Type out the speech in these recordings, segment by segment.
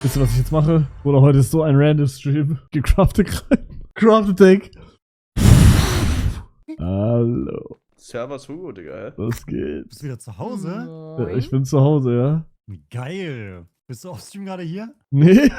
Wisst ihr, was ich jetzt mache? Oder heute ist so ein random Stream. Gecraftet Take. Hallo. Servus Hugo, Digga, hä? Was geht? Bist du wieder zu Hause? Ja, ich bin zu Hause, ja. Geil. Bist du auf Stream gerade hier? Nee.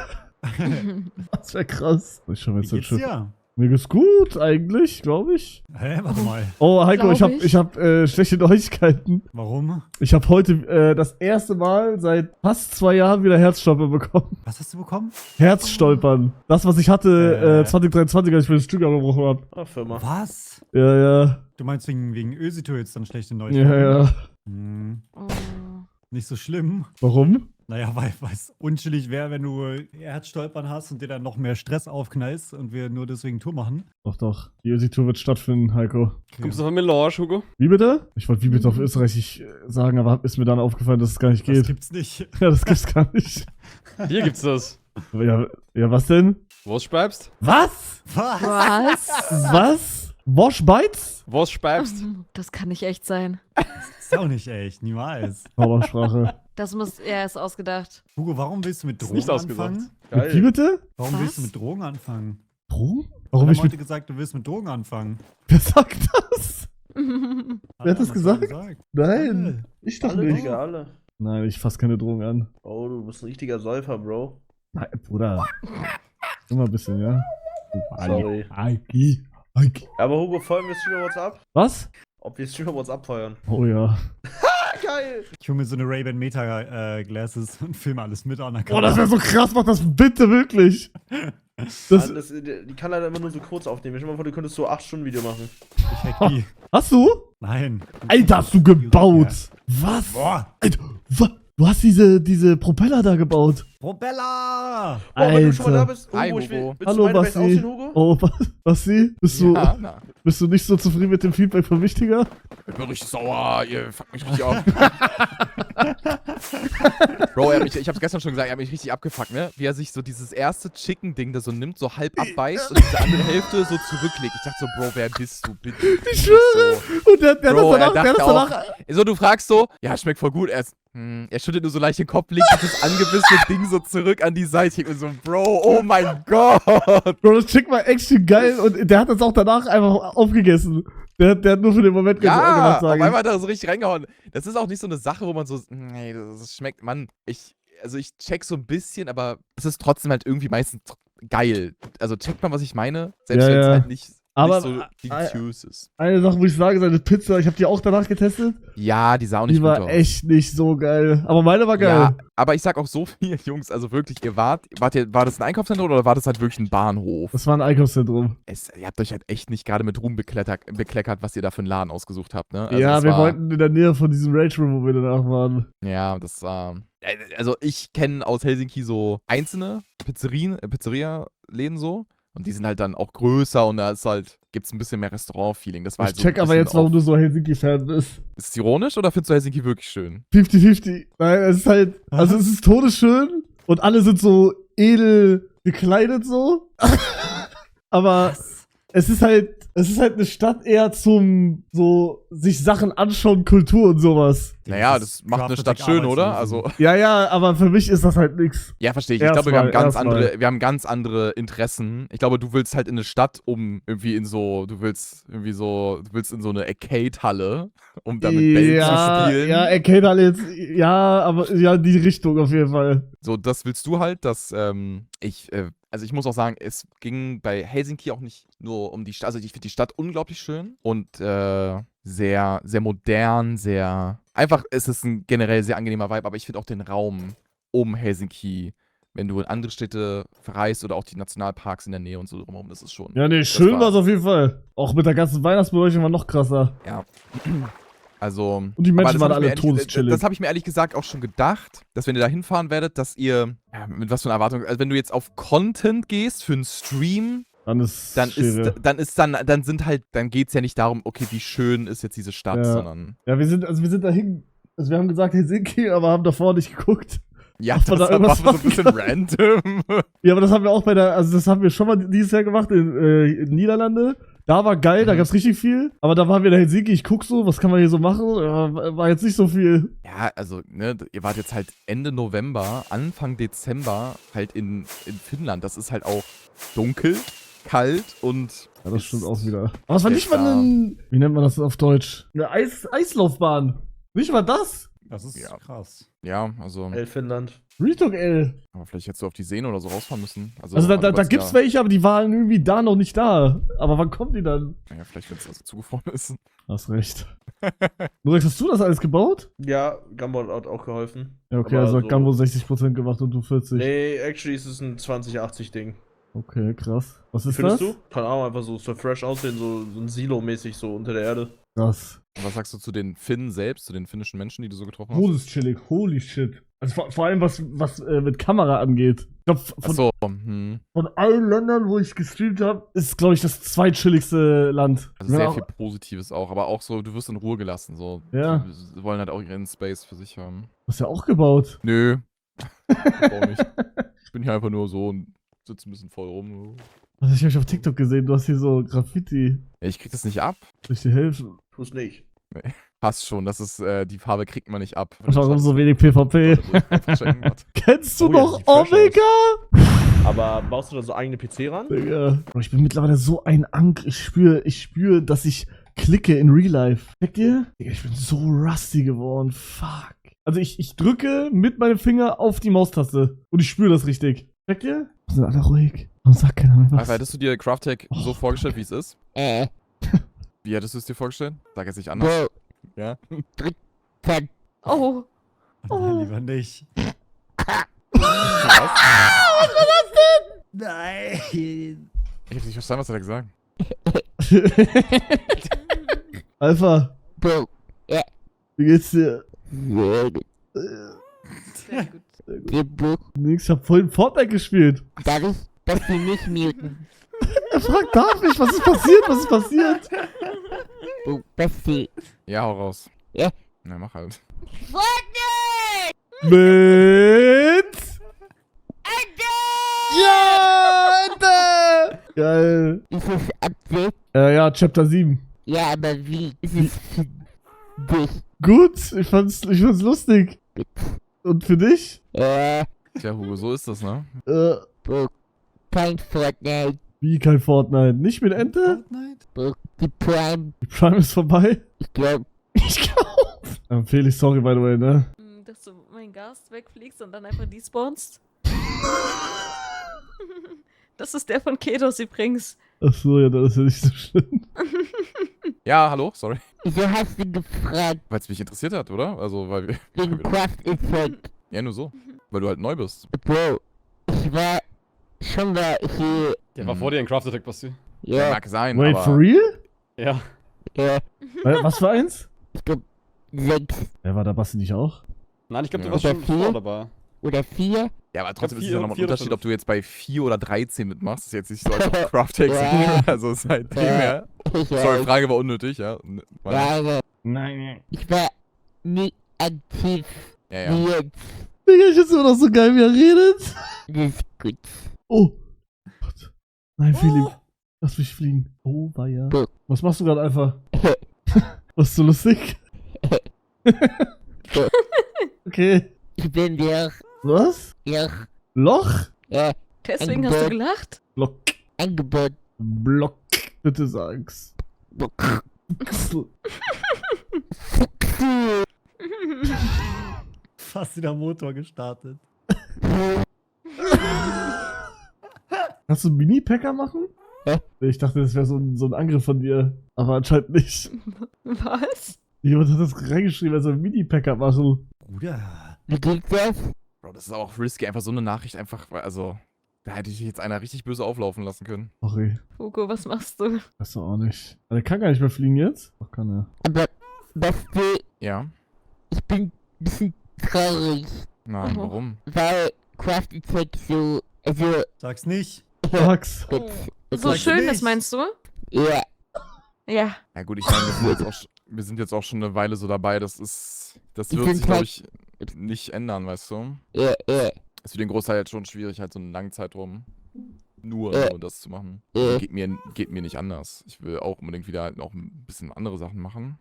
Das wäre krass. Ich schau mir Wie jetzt den geht's Schiff. dir? Mir geht's gut, eigentlich, glaube ich. Hä, warte mal. Oh, Heiko, Glaub ich hab schlechte Neuigkeiten. Warum? Ich habe heute das erste Mal seit fast 2 Jahren wieder Herzstolpern bekommen. Was hast du bekommen? Herzstolpern. Das, was ich hatte 2023, als ich mir das Stück abgebrochen habe. Ah, Firma. Was? Ja, ja. Du meinst wegen Ösito jetzt dann schlechte Neuigkeiten? Ja, ja. Hm, Oh. nicht so schlimm. Warum? Naja, weil es unchillig wäre, wenn du Herzstolpern hast und dir dann noch mehr Stress aufknallst und wir nur deswegen Tour machen. Doch, doch. Die Ösi-Tour wird stattfinden, Heiko. Okay. Kommst du von Melange, Hugo? Wie bitte? Ich wollte wie bitte auf Österreichisch sagen, aber ist mir dann aufgefallen, dass es gar nicht Das geht. gibt's nicht. Ja, das gibt's gar nicht. Hier gibt's das. Ja, was denn? Was speibst? Was? Was? Was? Was? Wash Bites? Was speibst? Das kann nicht echt sein. Das ist auch nicht echt, niemals. Zaubersprache. Das muss, er ist ausgedacht. Hugo, warum willst du mit Ist Drogen nicht ausgedacht. anfangen? Mit wie bitte? Warum willst du Was? mit Drogen anfangen? Drogen? Wir Warum haben ich mit... heute gesagt, du willst mit Drogen anfangen. Wer sagt das? Wer hat das Haben gesagt? wir Nein. Ich doch Alle, nicht. Digga, alle. Nein, ich fass keine Drogen an. Oh, du bist ein richtiger Säufer, Bro. Nein, Bruder. Immer ein bisschen, ja? Sorry. Eiki. Aber Hugo, feuern wir Streamer WhatsApp? Was? Ob wir Streamer WhatsApp feuern? Oh ja. Geil! Ich hole mir so eine Ray-Ban Meta Glasses und filme alles mit an der Oh, das wäre so krass, mach das bitte wirklich. Das, Mann, die kann leider immer nur so kurz aufnehmen. Stell dir mal vor, du könntest so 8-Stunden-Video machen. Ich hack die. hast du? Nein. Alter, hast du gebaut. Was? Boah. Alter, du hast diese Propeller da gebaut. Propeller! Oh, wenn du schon mal da Alter. bist, Hugo, Hi, ich will, Hugo. willst Hallo, du meine Base Basti. aussehen, Hugo? Oh, Basti? Ja, na. Bist du nicht so zufrieden mit dem Feedback von Wichtiger? Ich bin richtig sauer, ihr fuckt mich richtig auf. Bro, ich hab's gestern schon gesagt, er hat mich richtig abgefuckt, ne? Wie er sich so dieses erste Chicken-Ding da so nimmt, so halb abbeißt und diese andere Hälfte so zurücklegt. Ich dachte so, Bro, wer bist du, bitte? Ich schwöre. So. Und der hat Bro, das danach... So, du fragst so, ja, schmeckt voll gut. Er schüttet nur so leicht den Kopf, legt dieses angebissene Ding so zurück an die Seite. Ich bin so, Bro, oh mein Gott. Bro, das Chick war echt schön geil und der hat das auch danach einfach aufgegessen. Der hat nur für den Moment Ja, gemacht, auf sag ich. einmal hat er so richtig reingehauen. Das ist auch nicht so eine Sache, wo man so, nee, das schmeckt, Mann, ich check so ein bisschen, aber es ist trotzdem halt irgendwie meistens geil. Also checkt man, was ich meine? Selbst Ja, wenn es ja. halt nicht Aber- so delicious ist. Eine Sache, wo ich sage, seine Pizza, ich habe die auch danach getestet. Ja, die sah auch nicht Die gut war aus. echt nicht so geil. Aber meine war geil. Ja, aber ich sag auch so viel, Jungs, also wirklich, war das ein Einkaufszentrum oder war das halt wirklich ein Bahnhof? Das war ein Einkaufszentrum. Ihr habt euch halt echt nicht gerade mit Ruhm bekleckert, was ihr da für einen Laden ausgesucht habt, ne? Also ja, das wir war, wollten in der Nähe von diesem Rage Room, wo wir danach waren. Ja, das war. Also ich kenne aus Helsinki so einzelne Pizzeria-Läden so. Und die sind halt dann auch größer und da gibt's ein bisschen mehr Restaurant-Feeling. Das war Ich halt so check ein aber bisschen jetzt, warum du so Helsinki-Fan bist. Ist es ironisch oder findest du Helsinki wirklich schön? 50-50. Nein, es ist halt, also es ist todesschön und alle sind so edel gekleidet so. Aber es ist halt eine Stadt eher zum so sich Sachen anschauen, Kultur und sowas. Naja, das macht eine Stadt schön, oder? Also, Ja, aber für mich ist das halt nix. ja, verstehe ich. Ich glaube, wir haben Erstmal. ganz andere Interessen. Ich glaube, du willst halt in eine Stadt, um irgendwie du willst in so eine Arcade-Halle, um da mit Bällen zu spielen. Ja, Arcade alle jetzt, ja, aber ja, die Richtung auf jeden Fall. So, das willst du halt, dass also ich muss auch sagen, es ging bei Helsinki auch nicht nur um die Stadt, also ich finde die Stadt unglaublich schön und sehr, sehr modern, einfach, es ist ein generell sehr angenehmer Vibe, aber ich finde auch den Raum um Helsinki, wenn du in andere Städte verreist oder auch die Nationalparks in der Nähe und so drumherum, das ist schon. Ja, nee, schön war- war's auf jeden Fall. Auch mit der ganzen Weihnachtsbeleuchtung war noch krasser. Ja. Also. Und die aber Menschen das waren hab ich mir alle todeschillig. Das habe ich mir ehrlich gesagt auch schon gedacht, dass wenn ihr da hinfahren werdet, dass ihr, ja, mit was für einer Erwartung, also wenn du jetzt auf Content gehst für einen Stream, Dann ist dann geht's ja nicht darum, okay, wie schön ist jetzt diese Stadt, Ja. sondern. Ja, wir sind dahin. Also wir haben gesagt Helsinki, aber haben davor nicht geguckt. Ja, Ob man das da war irgendwas so ein bisschen random. Ja, aber das haben wir auch das haben wir schon mal dieses Jahr gemacht in Niederlande. Da war geil, da Mhm. gab's richtig viel. Aber da waren wir in Helsinki, ich guck so, was kann man hier so machen? Ja, war jetzt nicht so viel. Ja, also, ne, ihr wart jetzt halt Ende November, Anfang Dezember halt in Finnland. Das ist halt auch dunkel, kalt und. Ja, das ist- stimmt auch wieder. Aber es war der nicht mal ein, wie nennt man das auf Deutsch? Eine Eislaufbahn. Nicht mal das. Das ist Ja. krass. Ja, also. Finnland. Retalk, ey. Aber vielleicht hättest du auf die Seen oder so rausfahren müssen. Also da gibt's welche, aber die waren irgendwie da noch nicht da. Aber wann kommen die dann? Ja, vielleicht, wenn es also zugefroren ist. Hast recht. Nurex, hast du das alles gebaut? Ja, Gambo hat auch geholfen. Ja, okay, Aber also hat so- Gambo 60% gemacht und du 40. Nee, actually ist es ein 2080-Ding. Okay, krass. Was ist Findest das? du? Keine Ahnung, einfach so fresh aussehen, so ein Silo-mäßig so unter der Erde. Krass. Und was sagst du zu den Finnen selbst, zu den finnischen Menschen, die du so getroffen hast? Todeschillig, holy shit. Also vor allem was mit Kamera angeht. Ich glaube, Achso, von allen Ländern, wo ich gestreamt habe, ist, glaube ich, das zweitchilligste Land. also sehr Ja, viel Positives auch, aber auch so, du wirst in Ruhe gelassen. So. Ja. Die wollen halt auch ihren Space für sich haben. Du hast ja auch gebaut. Nö. Auch nicht. Ich bin hier einfach nur so und sitze ein bisschen voll rum. Also ich habe auf TikTok gesehen, du hast hier so Graffiti. Ja, ich krieg das nicht ab. Soll ich dir helfen? Tu's nicht. Passt schon, das ist, die Farbe kriegt man nicht ab. Warum so wenig PvP? Kennst du Oh ja, noch sieht fresh Omega? Aber baust du da so eigene PC ran? Digga. Bro, ich bin mittlerweile so ein Ank. Ich spür, dass ich klicke in Real Life. Checkt ihr? Digga, ich bin so rusty geworden. Fuck. Also ich drücke mit meinem Finger auf die Maustaste. Und ich spüre das richtig. Checkt ihr? Sind alle ruhig. Warum sagt keiner mehr was? Also, hättest du dir Craftec so vorgestellt, wie es ist? Wie hättest du es dir vorgestellt? Sag jetzt nicht anders. Ja? Oh. Nein, lieber nicht. Nein. Ich hab nicht verstanden, was hat er gesagt. Alpha, Bro, wie geht's dir? sehr gut. Sehr gut. Ihr Bro, Nix, ich hab vorhin Fortnite gespielt. darf ich, dass Sie mich muten? Er fragt, darf ich? Was ist passiert? Was ist passiert? Bro, Basti. Ja, hau raus. Ja. Na, mach halt. Mit... Ja, Alter! Geil. Ist es Update? Ja, Chapter 7. Ja, aber wie? Ist es für dich? Gut, ich fand's lustig. Gut. Und für dich? Tja, Hugo, so ist das, ne? Bro, kein Fortnite. Wie kein Fortnite? Nicht mit Ente? Fortnite? Bro, die Prime. Die Prime ist vorbei. Ich glaub, Ich glaub. Felix, sorry, by the way, ne? Dass du mein Gast wegfliegst und dann einfach despawnst. Das ist der von Kedos übrigens. Achso, ja, das ist ja nicht so schlimm. Ja, hallo, sorry. wieso hast du gefragt? Weil es mich interessiert hat, oder? Also, weil wir. Wegen Craft-Effekt. Ja, nur so. Weil du halt neu bist. Bro, ich war schon mal hier. Der war vor dir in Craft Attack, Basti. Ja, Mag sein, Wait, aber. for real? Ja. ja, Was für eins? ich glaub 6 Wer war da, Basti nicht auch? Nein, ich glaube, du Ja. warst Oder schon 4? vor dabei. oder 4. Ja, aber trotzdem ist es vier- ja nochmal ein vier oder Unterschied, fünf. ob du jetzt bei 4 oder 13 mitmachst. Das ist jetzt nicht so, als ob Craftec Ja. Also seitdem Ja. her. Ich Sorry, weiß. Frage war unnötig, ja. Nein, Nein. ich war nie aktiv Ja, wie ja. jetzt. Digga, ich find's immer noch so geil, wie er redet. Das ist gut. Oh. Gott. Nein, Felix. Lass mich fliegen. Oh, war ja. Bro. Was machst du gerade einfach? Was ist so lustig? Okay. Ich bin der, Was? der, Loch? Deswegen hast du gelacht? Block. Angebot. Block. Bitte sag's. Fast wieder Motor gestartet. Kannst du einen Mini-Packer machen? Hä? Ich dachte, das wäre so ein Angriff von dir. Aber anscheinend nicht. Was? Jemand hat das reingeschrieben, er soll einen Mini-Packer machen. Bruder. Wie geht das? Bro, das ist auch risky, einfach so eine Nachricht einfach, also. Da hätte ich jetzt einer richtig böse auflaufen lassen können. Sorry. Hugo, was machst du? Weißt du auch nicht. Der kann gar nicht mehr fliegen jetzt. Doch, kann er. Aber, Basti, Ja? ich bin ein bisschen traurig, Nein, Oh. warum? weil Craft Attack so, also, Sag's nicht. Sag's. gut. So Sag's schön, das nicht. meinst du? Ja, Ja. Ja gut, ich meine, wir sind jetzt auch schon eine Weile so dabei, das Die wird sind sich, glaube halt- ich, nicht ändern, weißt du? ja. Ist für den Großteil jetzt schon schwierig, halt so einen langen Zeitraum. Nur das zu machen. Geht mir nicht anders. Ich will auch unbedingt wieder halt noch ein bisschen andere Sachen machen.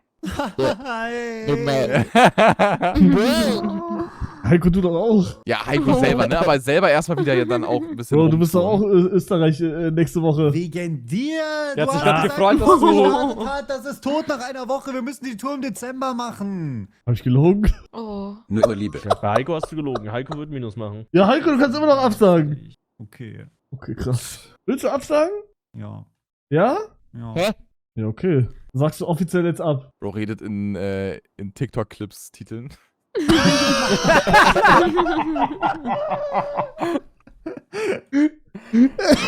Heiko, du doch auch. Ja, Heiko selber, ne? Aber selber erstmal wieder ja dann auch ein bisschen. Bro, du bist doch auch rumtouren. Österreich nächste Woche. Wegen dir! Der hat Du sich hast grad gesagt, gefreut, du dass du- gestartet hast. Das ist tot nach einer Woche. Wir müssen die Tour im Dezember machen. Hab ich gelogen? Oh. Nur Liebe. Ja, bei Heiko hast du gelogen. Heiko wird Minus machen. Ja, Heiko, du kannst immer noch absagen. Okay. Okay, krass. Willst du absagen? Ja. Ja? Ja. Hä? Ja, okay. Sagst du offiziell jetzt ab. Bro redet in TikTok-Clips Titeln.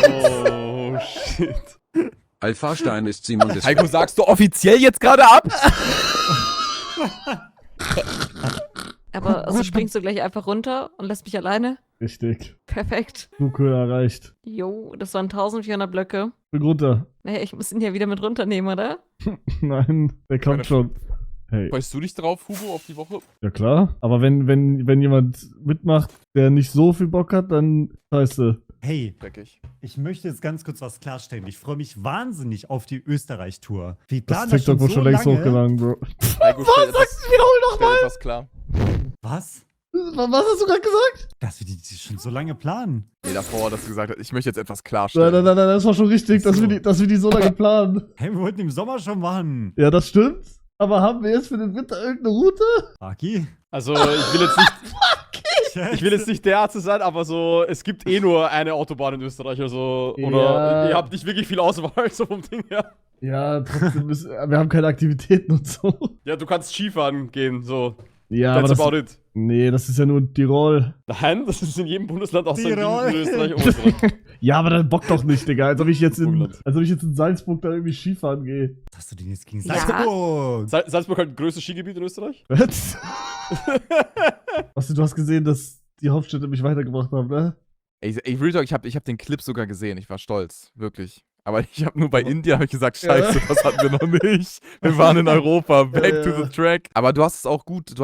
Oh, shit. Alpha-Stein ist Simon des Heiko, sagst du offiziell jetzt gerade ab? Aber also springst du gleich einfach runter und lässt mich alleine? Richtig. Perfekt. Flughöhe erreicht. Jo, das waren 1400 Blöcke. Bin runter. Naja, ich muss ihn ja wieder mit runternehmen, oder? Nein, der kommt schon. Hey. Freust du dich drauf, Hugo, auf die Woche? Ja klar. Aber wenn jemand mitmacht, der nicht so viel Bock hat, dann scheiße. Hey, Dreckig. ich möchte jetzt ganz kurz was klarstellen. Ich freue mich wahnsinnig auf die Österreich-Tour. Wir Das planen das TikTok wurde schon längst hochgeladen, Bro. Heiko, stell etwas klar. Was? Was hast du gerade gesagt? Dass wir die schon so lange planen. Nee, davor, dass du gesagt hast, ich möchte jetzt etwas Nein, klarstellen. nein, das war schon richtig, Ach so. dass wir die so lange planen. Hey, wir wollten im Sommer schon machen. Ja, das stimmt. Aber haben wir jetzt für den Winter irgendeine Route? Aki? Also, ich will jetzt nicht der Arzt sein, aber so, es gibt eh nur eine Autobahn in Österreich, also, oder Ja. ihr habt nicht wirklich viel Auswahl, so vom Ding her. Ja, trotzdem wir haben keine Aktivitäten und so. Ja, du kannst Skifahren gehen, so. Ja, That's aber about it. nee, das ist ja nur Tirol. Nein, das ist in jedem Bundesland außer in Tirol. Österreich und Österreich. Ja, aber dann Bock doch nicht, Digga. Als ob ich jetzt Burgenland. in Salzburg da irgendwie Skifahren gehe. Was hast du denn jetzt gegen Ja. Salzburg? Salzburg halt größtes Skigebiet in Österreich? Was? Du hast gesehen, dass die Hauptstädte mich weitergebracht haben, ne? Ey, Real Talk, ich hab den Clip sogar gesehen. Ich war stolz. Wirklich. Aber ich habe nur bei India hab ich gesagt, scheiße, das hatten wir noch nicht. Wir waren in Europa, back to the track. Aber du hast es auch gut, du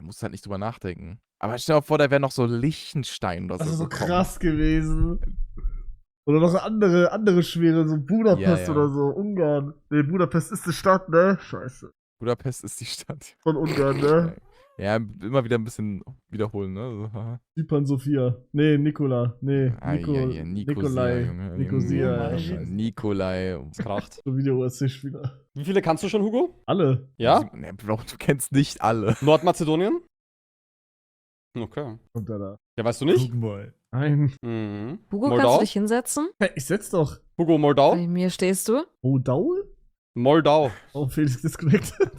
musst halt nicht drüber nachdenken. Aber stell dir vor, da wäre noch so Liechtenstein oder so. Das ist so gekommen. krass gewesen. Oder noch andere schwere, so Budapest Ja. oder so, Ungarn. Nee, Budapest ist die Stadt, ne? Scheiße. Budapest ist die Stadt. Von Ungarn, ne? Ja, immer wieder ein bisschen wiederholen, ne? So, haha. Zypern Sophia. Nee, Nikola. Nee, Nikolai. Nikolai. Junge. Nikosia. Junge. Nikolai. Das kracht. So Video-OSC-Spieler. Wie viele kannst du schon, Hugo? Alle. Ja? Nee, Bro, du kennst nicht alle. Nordmazedonien? Okay. Kommt er da. Ja, weißt du nicht? Guck mal. Nein. Mhm. Hugo, Moldau? kannst du dich hinsetzen? Hey, ich setz doch. Hugo, Moldau? Bei mir stehst du. Oh, Daul? Moldau. Oh, Felix disconnected.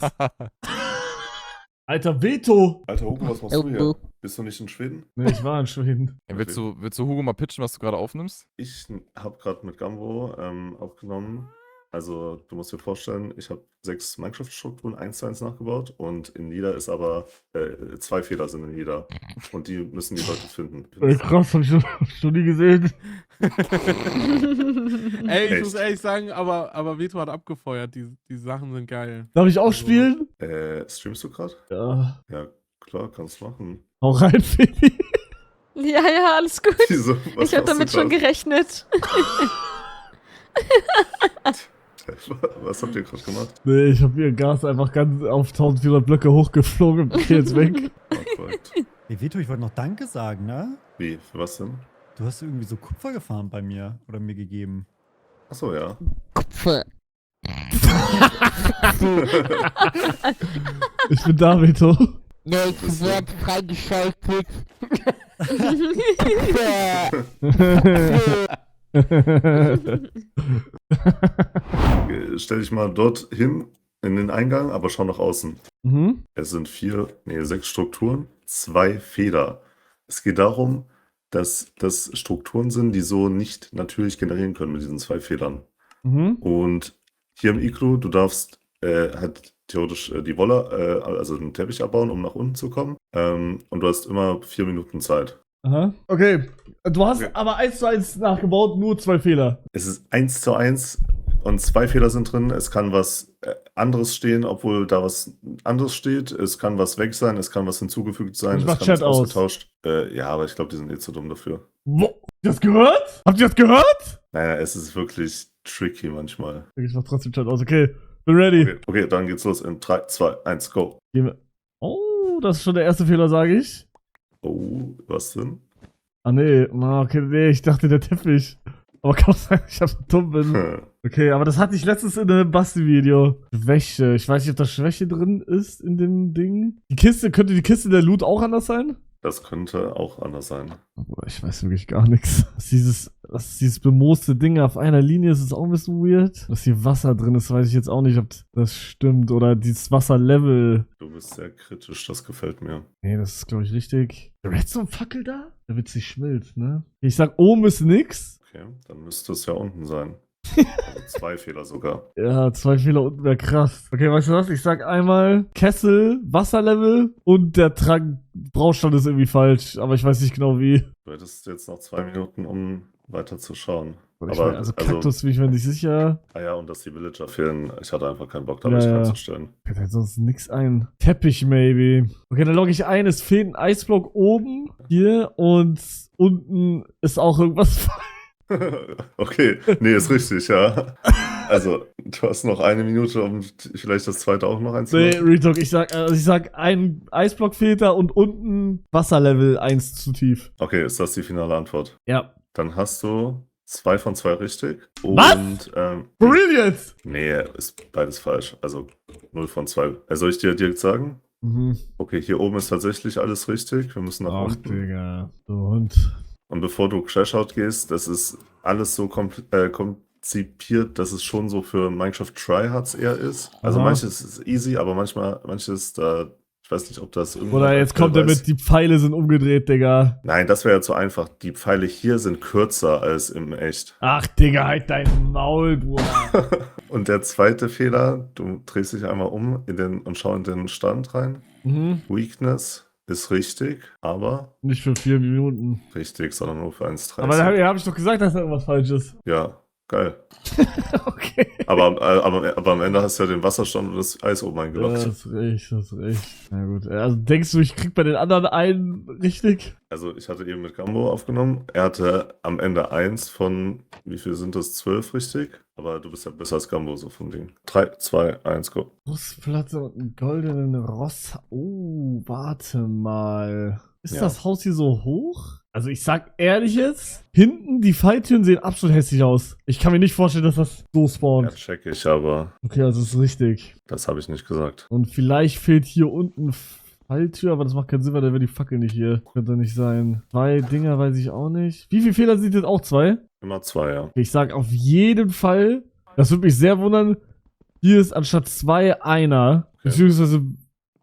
Alter, Veto! Alter Hugo, was machst du hier? Oh, Bist du nicht in Schweden? Nee, ich war in Schweden. Ja, willst du Hugo mal pitchen, was du gerade aufnimmst? Ich habe gerade mit Gambo aufgenommen. Also, du musst dir vorstellen, ich habe 6 Minecraft-Strukturen 1:1 nachgebaut und in jeder ist aber 2 Fehler sind in jeder. Und die müssen die Leute finden. Krass, hab ich schon nie gesehen. Ey, ich Echt? muss ehrlich sagen, aber Veto hat abgefeuert. Die Sachen sind geil. Darf ich auch spielen? Streamst du gerade? Ja. Ja, klar, kannst du machen. Hau rein, Feli. Ja, alles gut. Wieso? Was Ich habe machst du damit schon grad? gerechnet. Was habt ihr gerade gemacht? Nee, ich hab ihr Gas einfach ganz auf 1400 Blöcke hochgeflogen und geh jetzt weg. Ah, korrekt. Hey, Vito, ich wollte noch Danke sagen, ne? Wie? Für was denn? Du hast irgendwie so Kupfer gefahren bei mir oder mir gegeben. Achso, ja. Kupfer. Ich bin da, Veto. Neues Wort freigeschaltet. Stell dich mal dort hin in den Eingang, aber schau nach außen. Mhm. Es sind 6 Strukturen, 2 Fehler. Es geht darum, dass das Strukturen sind, die so nicht natürlich generieren können mit diesen 2 Fehlern. Mhm. Und hier im Iglu, du darfst halt theoretisch die Wolle, also den Teppich abbauen, um nach unten zu kommen. Und du hast immer 4 Minuten Zeit. Aha. Okay. Du hast Okay. aber 1:1 nachgebaut, nur 2 Fehler. Es ist 1:1 und 2 Fehler sind drin. Es kann was anderes stehen, obwohl da was anderes steht. Es kann was weg sein, es kann was hinzugefügt sein, Ich es mach kann Chat was aus. ausgetauscht. Ja, aber ich glaube, die sind eh zu dumm dafür. Wo? ihr das gehört? Habt ihr das gehört? Naja, es ist wirklich tricky manchmal. Ich mach trotzdem Chat aus. Okay, bin ready. Okay, dann geht's los in 3, 2, 1, go. Oh, das ist schon der erste Fehler, sage ich. Oh, was denn? Ah, nee. Okay, nee, ich dachte, der Teppich. Aber kann auch sein, ich so dumm bin. Okay, aber das hatte ich letztens in einem Basti-Video. Schwäche. Ich weiß nicht, ob da Schwäche drin ist in dem Ding. Könnte die Kiste der Loot auch anders sein? Das könnte auch anders sein. Aber ich weiß wirklich gar nichts. Das ist dieses bemooste Ding auf einer Linie, ist es auch ein bisschen weird. Dass hier Wasser drin ist, weiß ich jetzt auch nicht, ob das stimmt. Oder dieses Wasserlevel. Du bist sehr kritisch, das gefällt mir. Nee, das ist, glaube ich, richtig. Der Redstone-Fackel da? Der wird sich schmilzt, ne? Ich sag, oben ist nix. Okay, dann müsste es ja unten sein. Also 2 Fehler sogar. Ja, 2 Fehler unten wäre krass. Okay, weißt du was? Ich sag einmal Kessel, Wasserlevel und der Braustand ist irgendwie falsch. Aber ich weiß nicht genau wie. Du hättest jetzt noch 2 Minuten, um weiter zu schauen. Also Kaktus bin ich mir nicht sicher. Ah ja, und dass die Villager fehlen. Ich hatte einfach keinen Bock, da Ja, mich ja. reinzustellen. Fällt halt sonst nix ein. Teppich, maybe. Okay, dann logge ich ein. Es fehlt ein Eisblock oben hier und unten ist auch irgendwas falsch. Okay, nee, ist richtig, ja. Also, du hast noch 1 Minute, um vielleicht das zweite auch noch Nee, einzumachen. Retalk, ich sag ein Eisblock fehlt da und unten Wasserlevel 1 zu tief. Okay, ist das die finale Antwort? Ja. Dann hast du 2 von 2 richtig. Was? Und, For real jetzt? nee, ist beides falsch. Also 0 von 2. Soll ich dir direkt sagen? Mhm. Okay, hier oben ist tatsächlich alles richtig. Wir müssen nach Ach, unten. Digga. So, und. Und bevor du Crashout gehst, das ist alles so konzipiert, dass es schon so für Minecraft Tryhards eher ist. Also Aha. manches ist easy, aber manches da, ich weiß nicht, ob das irgendwie. Oder jetzt kommt er mit, die Pfeile sind umgedreht, Digga. Nein, das wäre ja zu einfach. Die Pfeile hier sind kürzer als im echt. Ach, Digga, halt dein Maul, Bruder. Und der zweite Fehler, du drehst dich einmal um und schau in den Stand rein. Mhm. Weakness ist richtig, aber Nicht für 4 Minuten. richtig, sondern nur für 1,30. Aber da hab ich doch gesagt, dass da irgendwas falsch ist. Ja, geil. Okay. Aber am Ende hast du ja den Wasserstand und das Eis oben Ja, eingeloggt. das ist recht. Na gut. Also denkst du, ich krieg bei den anderen einen richtig? Also ich hatte eben mit Gambo aufgenommen. Er hatte am Ende 1 von, wie viel sind das? 12 richtig? Aber du bist ja besser als Gambo so vom Ding. 3, 2, 1, go. Brustplatte und einen goldenen Ross. Oh, warte mal. Ist Ja. das Haus hier so hoch? Also ich sag ehrlich jetzt, hinten die Falltüren sehen absolut hässlich aus. Ich kann mir nicht vorstellen, dass das so Ja, spawnt. check ich, aber Okay, also ist richtig. das habe ich nicht gesagt. Und vielleicht fehlt hier unten Falltür, aber das macht keinen Sinn, weil da wäre die Fackel nicht hier. Könnte nicht sein. 2 Dinger weiß ich auch nicht. Wie viele Fehler sind jetzt auch 2? Immer 2, ja. Ich sag auf jeden Fall, das würde mich sehr wundern, hier ist anstatt 2 einer. Okay. Beziehungsweise,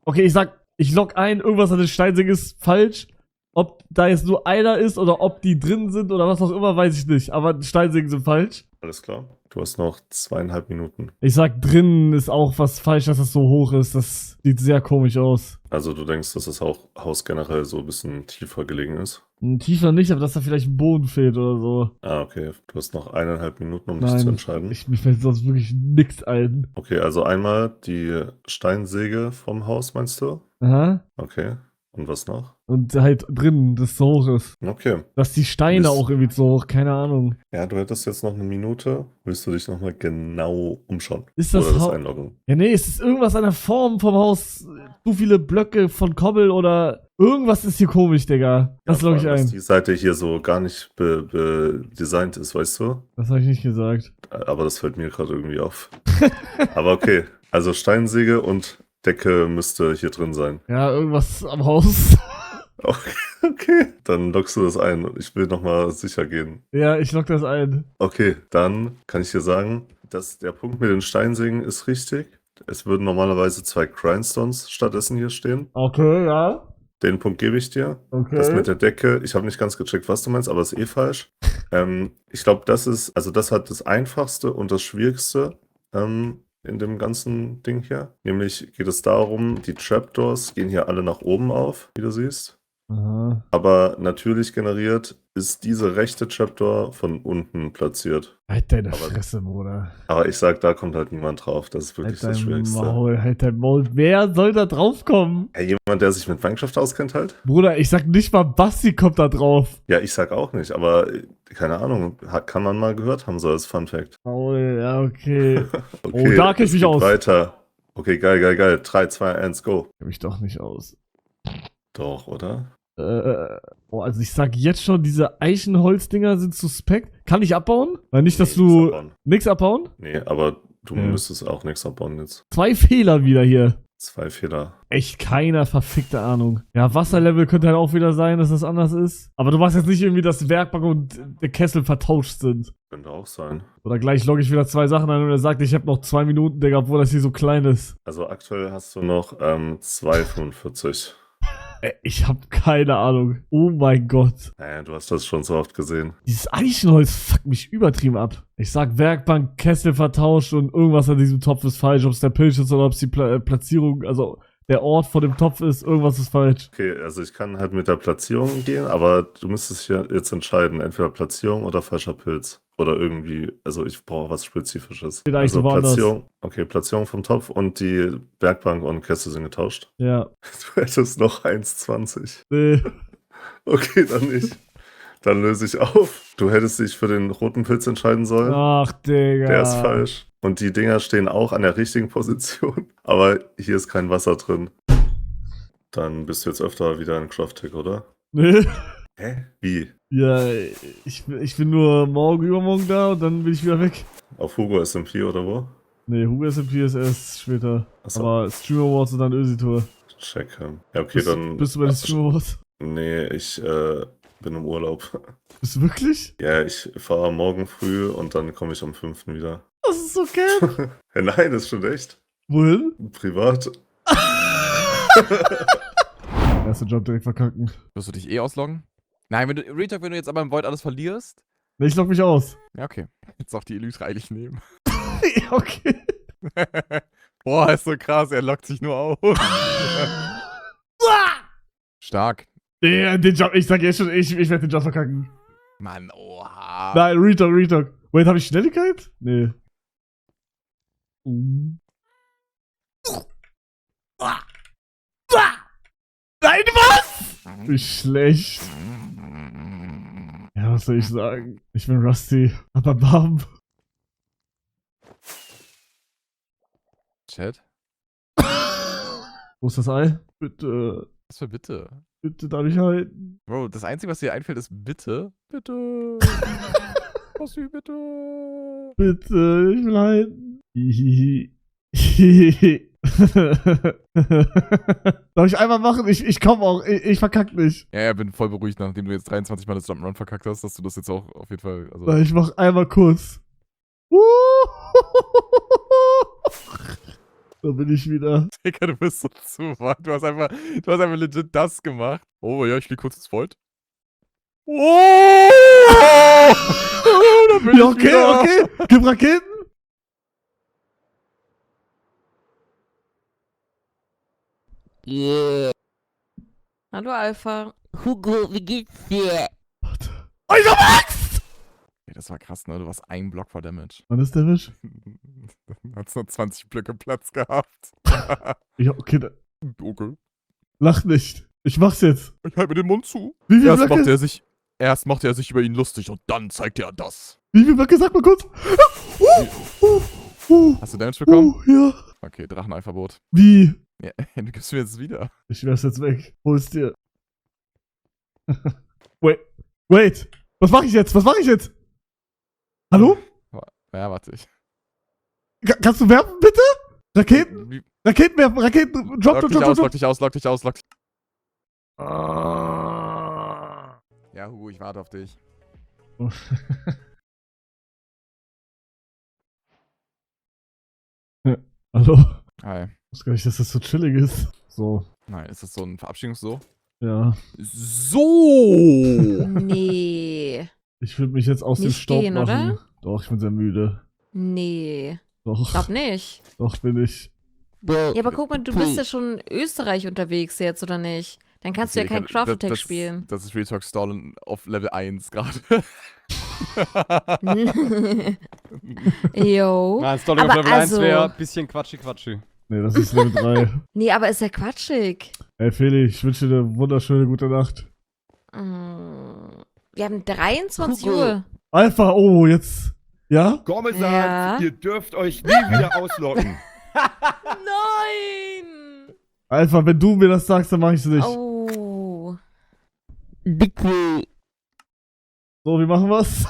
okay, ich log ein, irgendwas an den Steinsägen ist falsch. Ob da jetzt nur einer ist oder ob die drin sind oder was auch immer, weiß ich nicht. Aber die Steinsägen sind falsch. Alles klar. Du hast noch 2,5 Minuten. Ich sag, drinnen ist auch was falsch, dass das so hoch ist. Das sieht sehr komisch aus. Also du denkst, dass das Haus generell so ein bisschen tiefer gelegen ist? Tiefer nicht, aber dass da vielleicht ein Boden fehlt oder so. Ah, okay. Du hast noch 1,5 Minuten, um dich zu entscheiden. Mir fällt sonst wirklich nichts ein. Okay, also einmal die Steinsäge vom Haus, meinst du? Aha. Okay. Und was noch? Und halt drinnen, das so hoch ist. Okay. Dass die Steine Mist. auch irgendwie so hoch, keine Ahnung. Ja, du hättest jetzt noch 1 Minute. Willst du dich nochmal genau umschauen? Ist das Oder das Haus? einloggen? Ja, nee, ist es irgendwas an der Form vom Haus? Zu viele Blöcke von Kobbel oder irgendwas ist hier komisch, Digga. Das Ja, log ich vor allem, ein. dass die Seite hier so gar nicht designt ist, weißt du? Das habe ich nicht gesagt. Aber das fällt mir gerade irgendwie auf. Aber okay. Also Steinsäge und Decke müsste hier drin sein. Ja, irgendwas am Haus. Okay. Dann loggst du das ein. Ich will nochmal sicher gehen. Ja, ich log das ein. Okay, dann kann ich dir sagen, dass der Punkt mit den Steinsägen ist richtig. Es würden normalerweise 2 Grindstones stattdessen hier stehen. Okay, ja. Den Punkt gebe ich dir. Okay. Das mit der Decke, ich habe nicht ganz gecheckt, was du meinst, aber ist eh falsch. Ich glaube, das hat das Einfachste und das Schwierigste in dem ganzen Ding hier. Nämlich geht es darum, die Trapdoors gehen hier alle nach oben auf, wie du siehst. Aha. Aber natürlich generiert ist diese rechte Trapdoor von unten platziert. Halt deine Aber- Fresse, Bruder. Aber ich sag, da kommt halt niemand drauf. Das ist wirklich Halt das dein Schwierigste. Maul, halt dein Maul. Wer soll da draufkommen? Hey, jemand, der sich mit Minecraft auskennt halt? Bruder, ich sag nicht mal, Basti kommt da drauf. Ja, ich sag auch nicht, aber keine Ahnung, kann man mal gehört haben, so als Fun Fact. Maul, ja, okay. Okay, da kenn ich es mich geht aus. Weiter. Okay, geil. 3, 2, 1, go. Kenn mich doch nicht aus. Doch, oder? Also ich sag jetzt schon, diese Eichenholzdinger sind suspekt. Kann ich abbauen? Weil nicht, dass Nee, nix du... abbauen. Nix abbauen? Nee, aber du Ja. müsstest auch nichts abbauen jetzt. 2 Fehler wieder hier. 2 Fehler. Echt keiner verfickte Ahnung. Ja, Wasserlevel könnte halt auch wieder sein, dass das anders ist. Aber du machst jetzt nicht irgendwie, dass die Werkbank und der Kessel vertauscht sind. Könnte auch sein. Oder gleich logge ich wieder 2 Sachen ein und er sagt, ich habe noch 2 Minuten, Digga, obwohl das hier so klein ist. Also aktuell hast du noch 2,45. Ich hab keine Ahnung. Oh mein Gott. Naja, du hast das schon so oft gesehen. Dieses Eichenholz fuckt mich übertrieben ab. Ich sag Werkbank, Kessel vertauscht und irgendwas an diesem Topf ist falsch. Ob es der Pilz ist oder ob es die Platzierung, also der Ort vor dem Topf ist, irgendwas ist falsch. Okay, also ich kann halt mit der Platzierung gehen, aber du müsstest hier jetzt entscheiden, entweder Platzierung oder falscher Pilz. Oder irgendwie, also ich brauche was Spezifisches. Steht eigentlich Also so woanders. Platzierung vom Topf und die Werkbank und Kessel sind getauscht. Ja. Du hättest noch 1,20. Nee. Okay, dann nicht. Dann löse ich auf. Du hättest dich für den roten Pilz entscheiden sollen. Ach, Digga. Der ist falsch. Und die Dinger stehen auch an der richtigen Position. Aber hier ist kein Wasser drin. Dann bist du jetzt öfter wieder in Craftic, oder? Nee. Hä? Wie? Ja, ich bin nur morgen, übermorgen da und dann bin ich wieder weg. Auf Hugo SMP oder wo? Nee, Hugo SMP ist erst später. Achso, Aber Stream Awards und dann Ösi-Tour. check. Ja, okay, dann. Bist du bei den Stream Awards? Nee, ich bin im Urlaub. Bist du wirklich? Ja, ich fahre morgen früh und dann komme ich am 5. wieder. Das ist so geil. Nein, das stimmt echt. Wohin? Privat. Erster Job direkt verkacken. Wirst du dich eh ausloggen? Nein, wenn du jetzt aber im Void alles verlierst. Nee, ich log mich aus. Ja, okay. Jetzt auch die Elytra eilig nehmen. Ja, okay. Boah, ist so krass, er lockt sich nur auf. Stark. Nee, den Job, ich sag jetzt schon, ich werde den Job verkacken. Mann, oha. Nein, Retalk. Wait, hab ich Schnelligkeit? Nee. Nein, was? Wie schlecht. Ja, was soll ich sagen? Ich bin Rusty. Aber bam. Chat? Wo ist das Ei? Bitte. Was für bitte? Bitte darf ich halten. Bro, das Einzige, was dir einfällt, ist bitte. Bitte. Was wie bitte? Bitte, ich will halten. Hihihi. Darf ich einmal machen? Ich komm auch. Ich verkack nicht. Ja, bin voll beruhigt, nachdem du jetzt 23 Mal das Jump'n'Run verkackt hast, dass du das jetzt auch auf jeden Fall. Also Nein, ich mach einmal kurz. Da bin ich wieder. Digga, du bist so zu weit. Du hast einfach legit das gemacht. Oh ja, ich geh kurz ins Void. Oh! Da bin Ja, ich okay, wieder. okay. Gib Raketen. Yeah. Hallo Alpha. Hugo, wie geht's dir? Alter, Max! Okay, das war krass, ne? Du warst ein Block vor Damage. Wann ist der Wisch? Dann hat's nur 20 Blöcke Platz gehabt. Ja, okay. Okay. Lach nicht. Ich mach's jetzt. Ich halte mir den Mund zu. Wie viele Erst Blöcke? macht er sich über ihn lustig und dann zeigt er das. Wie viele Blöcke? Sag mal kurz. Hast du Damage bekommen? Ja. Okay, Drachenei-Verbot. Wie? Ja, du gibst mir jetzt wieder. Ich werf's jetzt weg. Hol's dir. Wait. Was mache ich jetzt? Hallo? Ja, warte ich. Kannst du werfen, bitte? Raketen? Wie- Raketen werfen, Raketen. Drop. Log dich aus. Ja, Hugo, ich warte auf dich. Hallo? Hi. Ich wusste gar nicht, dass das so chillig ist. So, Nein, ist das so ein Verabschiedungs-So? ja. So! Nee. Ich würde mich jetzt aus dem Nicht Staub gehen, machen. oder? Doch, ich bin sehr müde. Nee. Doch, Glaub nicht. doch bin ich. Bro, Ja, aber guck mal, du bist ja schon in Österreich unterwegs jetzt, oder nicht? Dann kannst du ja kein Craft Attack spielen. Das ist Real Talk Stallen auf Level 1 gerade. Jo. Nein, Stalling auf Aber Level 1 wäre also- ein bisschen quatschi. Nee, das ist Level 3. Nee, aber ist ja quatschig. Ey, Feli, ich wünsche dir eine wunderschöne gute Nacht. Wir haben 23 Kuckuck. Uhr. Alpha, oh, jetzt. Ja? Kommissar, Ja. ihr dürft euch nie wieder ausloggen. Nein! Alpha, wenn du mir das sagst, dann mach ich's nicht. Oh. Bitte. So, wie machen wir's?